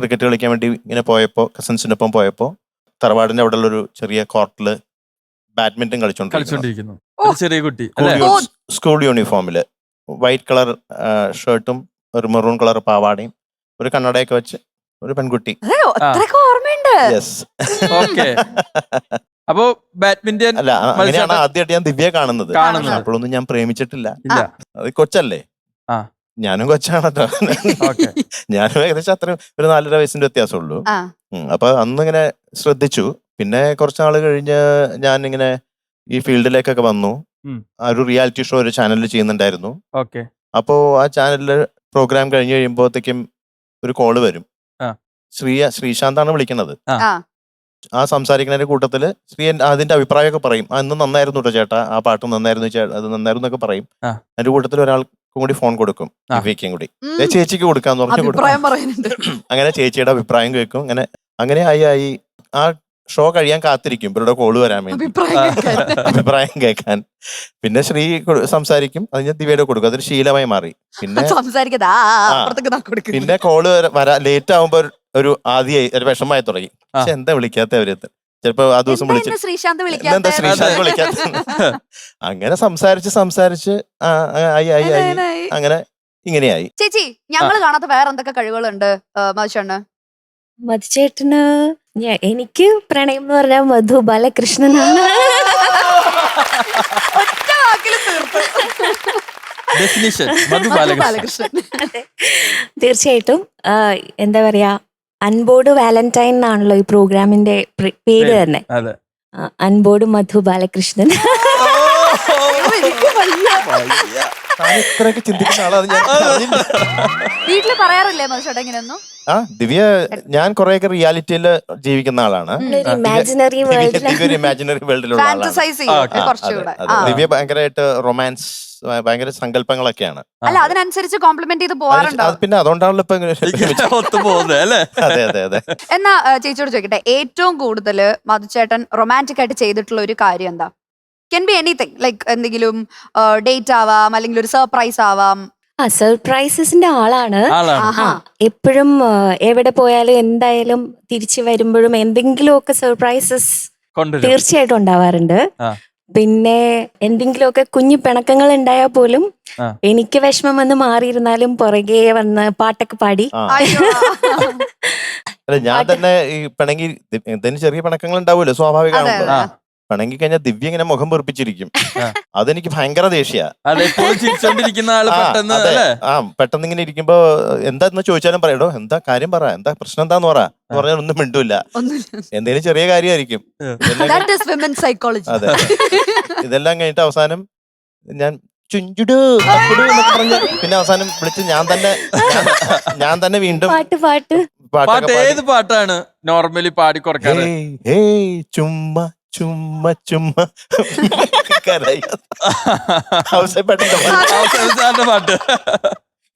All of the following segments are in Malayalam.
ക്രിക്കറ്റ് കളിക്കാൻ വേണ്ടി ഇങ്ങനെ പോയപ്പോൾ കസിൻസിൻ്റെ ഒപ്പം പോയപ്പോൾ തറവാടിന്റെ അവിടെ ഉള്ളൊരു ചെറിയ കോർട്ടില് ബാഡ്മിന്റൺ കളിച്ചോണ്ടിരിക്കുന്നു. ചെറിയ കുട്ടി സ്കൂൾ യൂണിഫോമില് വൈറ്റ് കളർ ഷർട്ടും ഒരു മെറൂൺ കളർ പാവാടയും ഒരു കണ്ണടയൊക്കെ വെച്ച് ഒരു പെൺകുട്ടി. യെസ്. അപ്പോ ബാഡ്മിന്റൺ അല്ല, അങ്ങനെയാണ് ആദ്യമായിട്ട് ഞാൻ ദിവ്യയെ കാണുന്നത്. അപ്പോഴൊന്നും ഞാൻ പ്രേമിച്ചിട്ടില്ല. അത് കൊച്ചല്ലേ, ഞാനും കൊച്ചാണല്ലോ. ഞാനും ഏകദേശം അത്രയും ഒരു 4.5 വയസ്സിന്റെ വ്യത്യാസമുള്ളൂ. അപ്പൊ അന്നിങ്ങനെ ശ്രദ്ധിച്ചു. പിന്നെ കുറച്ച് നാൾ കഴിഞ്ഞ് ഞാൻ ഇങ്ങനെ ഈ ഫീൽഡിലേക്കൊക്കെ വന്നു. ഒരു റിയാലിറ്റി ഷോ ഒരു ചാനലിൽ ചെയ്യുന്നുണ്ടായിരുന്നു. അപ്പോ ആ ചാനലില് പ്രോഗ്രാം കഴിഞ്ഞ് കഴിയുമ്പോഴത്തേക്കും ഒരു കോള് വരും. ശ്രീശാന്താണ് വിളിക്കുന്നത്. ആ സംസാരിക്കുന്നതിന്റെ കൂട്ടത്തില് അതിന്റെ അഭിപ്രായമൊക്കെ പറയും. ഇന്ന് നന്നായിരുന്നു കേട്ടോ ചേട്ടാ, ആ പാട്ട് നന്നായിരുന്നു, അത് നന്നായിരുന്നു എന്നൊക്കെ പറയും. അതിന്റെ കൂട്ടത്തിൽ ഒരാൾക്കും കൂടി ഫോൺ കൊടുക്കും, ദിവ്യയ്ക്കും കൂടി. ചേച്ചിക്ക് കൊടുക്കാന്ന് പറഞ്ഞു കൊടുക്കും. അങ്ങനെ ചേച്ചിയുടെ അഭിപ്രായം കേൾക്കും. അങ്ങനെ ആയി ആ ഷോ കഴിയാൻ കാത്തിരിക്കും ഇവരുടെ കോള് വരാൻ വേണ്ടി, അഭിപ്രായം കേൾക്കാൻ. പിന്നെ ശ്രീ സംസാരിക്കും, അതിന് ദിവ്യയുടെ കൊടുക്കും. അതൊരു ശീലമായി മാറി. പിന്നെ കോള് ലേറ്റ് ആവുമ്പോ ഒരു ആദ്യമായി ഒരു വിഷമായി തുടങ്ങി. പക്ഷെ എന്താ വിളിക്കാത്ത അവരത്ത്, ചിലപ്പോ ആ ദിവസം വിളിച്ചു എന്താ ശ്രീശാന്ത് വിളിക്കാത്ത. അങ്ങനെ സംസാരിച്ച് ആയി അങ്ങനെ ഇങ്ങനെയായി. ചേച്ചി, ഞങ്ങൾ കാണാത്ത വേറെ എന്തൊക്കെ കഴിവുകളുണ്ട് മധുചേട്ടന്? എനിക്ക് പ്രണയം എന്ന് പറഞ്ഞാൽ മധു ബാലകൃഷ്ണനാണ്. തീർച്ചയായിട്ടും. എന്താ പറയാ, അൻപോട് വാലന്റൈൻ എന്നാണല്ലോ ഈ പ്രോഗ്രാമിന്റെ പേര് തന്നെ. അൻപോട് മധു ബാലകൃഷ്ണൻ. വീട്ടില് പറയാറില്ലേ മധുചേട്ടാ ഇങ്ങനെയൊന്നും? ദിവ്യ, ഞാൻ കുറെയൊക്കെ റിയാലിറ്റിയില് ജീവിക്കുന്ന ആളാണ്. ഇമാജിനറി വേൾഡിലുള്ള ആളാണ്. ദിവ്യ ഭയങ്കരമായിട്ട് റൊമാൻസ്, ഭയങ്കര സങ്കല്പങ്ങളൊക്കെയാണ്. അല്ല, അതിനനുസരിച്ച് കോംപ്ലിമെന്റ് ചെയ്ത് പോകാറുണ്ടോ? പിന്നെ അതുകൊണ്ടാണല്ലോ ഇപ്പൊ അതെ അതെ അതെ. എന്നാ ചേച്ചിയോട് ചോദിക്കട്ടെ, ഏറ്റവും കൂടുതൽ മധുചേട്ടൻ റൊമാൻറ്റിക് ആയിട്ട് ചെയ്തിട്ടുള്ള ഒരു കാര്യം എന്താ? Can be anything, like എന്തെങ്കിലും ഡേറ്റ് ആവാം, അല്ലെങ്കിൽ ഒരു സർപ്രൈസ് ആവാം. സർപ്രൈസസിന്റെ ആളാണ്. എപ്പോഴും എവിടെ പോയാലും എന്തായാലും തിരിച്ചു വരുമ്പോഴും എന്തെങ്കിലുമൊക്കെ സർപ്രൈസസ് തീർച്ചയായിട്ടും ഉണ്ടാവാറുണ്ട്. പിന്നെ എന്തെങ്കിലുമൊക്കെ കുഞ്ഞു പിണക്കങ്ങൾ ഉണ്ടായാൽ പോലും എനിക്ക് വിഷമം വന്ന് മാറിയിരുന്നാലും പുറകെ വന്ന് പാട്ടൊക്കെ പാടി. ഞാൻ തന്നെ ഈ പിണങ്ങി എന്തെങ്കിലും ചെറിയ പിണക്കങ്ങൾ ഉണ്ടാവുമല്ലോ, സ്വാഭാവികമാണല്ലോ. പിണങ്ങി കഴിഞ്ഞാൽ ദിവ്യ ഇങ്ങനെ മുഖം പൊറിപ്പിച്ചിരിക്കും. അതെനിക്ക് ഭയങ്കര ദേഷ്യ. പെട്ടെന്ന് ഇങ്ങനെ ഇരിക്കുമ്പോ എന്താന്ന് ചോദിച്ചാലും പറയടോ, എന്താ കാര്യം പറ, എന്താ പ്രശ്നം എന്താന്ന് പറഞ്ഞാൽ ഒന്നും മിണ്ടൂല. എന്തെങ്കിലും ചെറിയ കാര്യമായിരിക്കും. അതെ. ഇതെല്ലാം കഴിഞ്ഞിട്ട് അവസാനം ഞാൻ ചുഞ്ചുടു എന്നൊക്കെ പറഞ്ഞ് പിന്നെ അവസാനം വിളിച്ച് ഞാൻ തന്നെ വീണ്ടും പാട്ട് ഏത് പാട്ടാണ് നോർമലി പാടി കൊടുക്കാറ്? ചുമ്മാ ചുമ്മാ ചുമ്മാ പാട്ട്.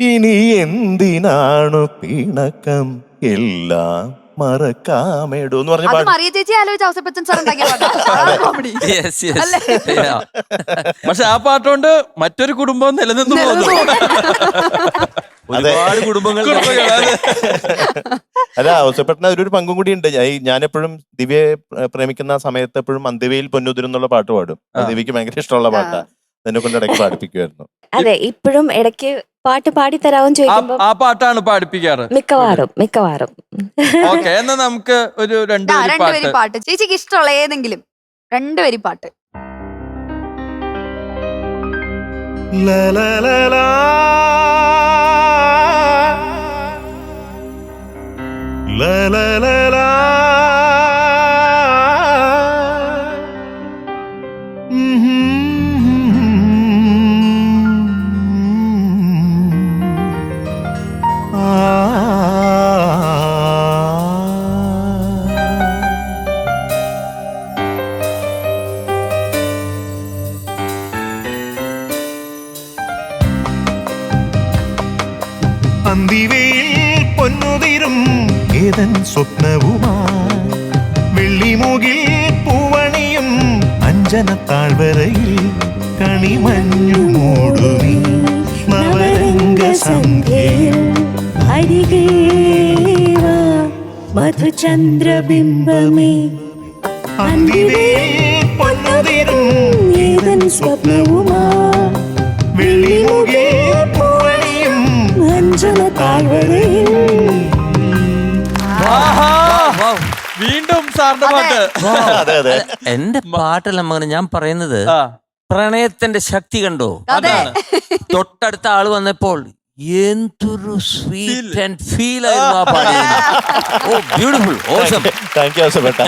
ഇനി എന്തിനാണു പിണക്കം, എല്ലാം മറക്കാമേടോ എന്ന് പറഞ്ഞ പാട്ട്. പക്ഷെ ആ പാട്ടുകൊണ്ട് മറ്റൊരു കുടുംബം നിലനിന്നു പോകുന്നു. ഒരുപാട് കുടുംബങ്ങൾ. അല്ല, ഔസേപ്പേട്ടന് അതിലൊരു പങ്കും കൂടി ഉണ്ട്. ഞാനെപ്പോഴും ദിവ്യയെ പ്രേമിക്കുന്ന സമയത്ത് എപ്പോഴും അന്ത്യവയിൽ പൊന്നുതിരും എന്നുള്ള പാട്ട് പാടും. ദിവ്യക്ക് ഭയങ്കര ഇഷ്ടമുള്ള പാട്ടാ. എന്നെ കൊണ്ട് ഇടയ്ക്ക് പാടിപ്പിക്കുമായിരുന്നു. അതെ, ഇപ്പോഴും ഇടയ്ക്ക് പാട്ട് പാടി തരാമെന്ന് ചോദിക്കുമ്പോ ആ പാട്ടാണ് പാടിപ്പിക്കാറ് മിക്കവാറും. ഓക്കെ, എന്നാ നമുക്ക് ഒരു രണ്ടുപേരി പാട്ട്. ചേച്ചിക്ക് ഇഷ്ടമുള്ള ഏതെങ്കിലും 2 വരി പാട്ട്. അന്തിവയിൽ പൊന്നുതിരും ഏതൻ സ്വപ്നവുമായി വെള്ളിമുകിൽ പൂവണിയും അഞ്ജന താഴ്വരയിൽ കണിമഞ്ഞു മൂടുമീ നവരംഗ സന്ധ്യയിൽ അരികേ മധുചന്ദ്രബിംബമേ അന്തിവയിൽ പൊന്നുതിരും ഏതൻ സ്വപ്നവുമാ വെള്ളിമുകിൽ പൂവണിയും അഞ്ജന താഴ്വരയിൽ വീണ്ടും സാറിന്റെ പാട്ട്. അതെ അതെ എന്റെ പാട്ടല്ല മകന് ഞാൻ പറയുന്നത് ആ, പ്രണയത്തിന്റെ ശക്തി കണ്ടോ? അതെ തൊട്ടടുത്ത ആള് വന്നപ്പോൾ എന്തൊരു സ്വീറ്റ് ആൻഡ് ഫീൽ ആയിരുന്നു ആ പാടിയത്. Oh beautiful, awesome. Thank you ആസപ്പെട്ട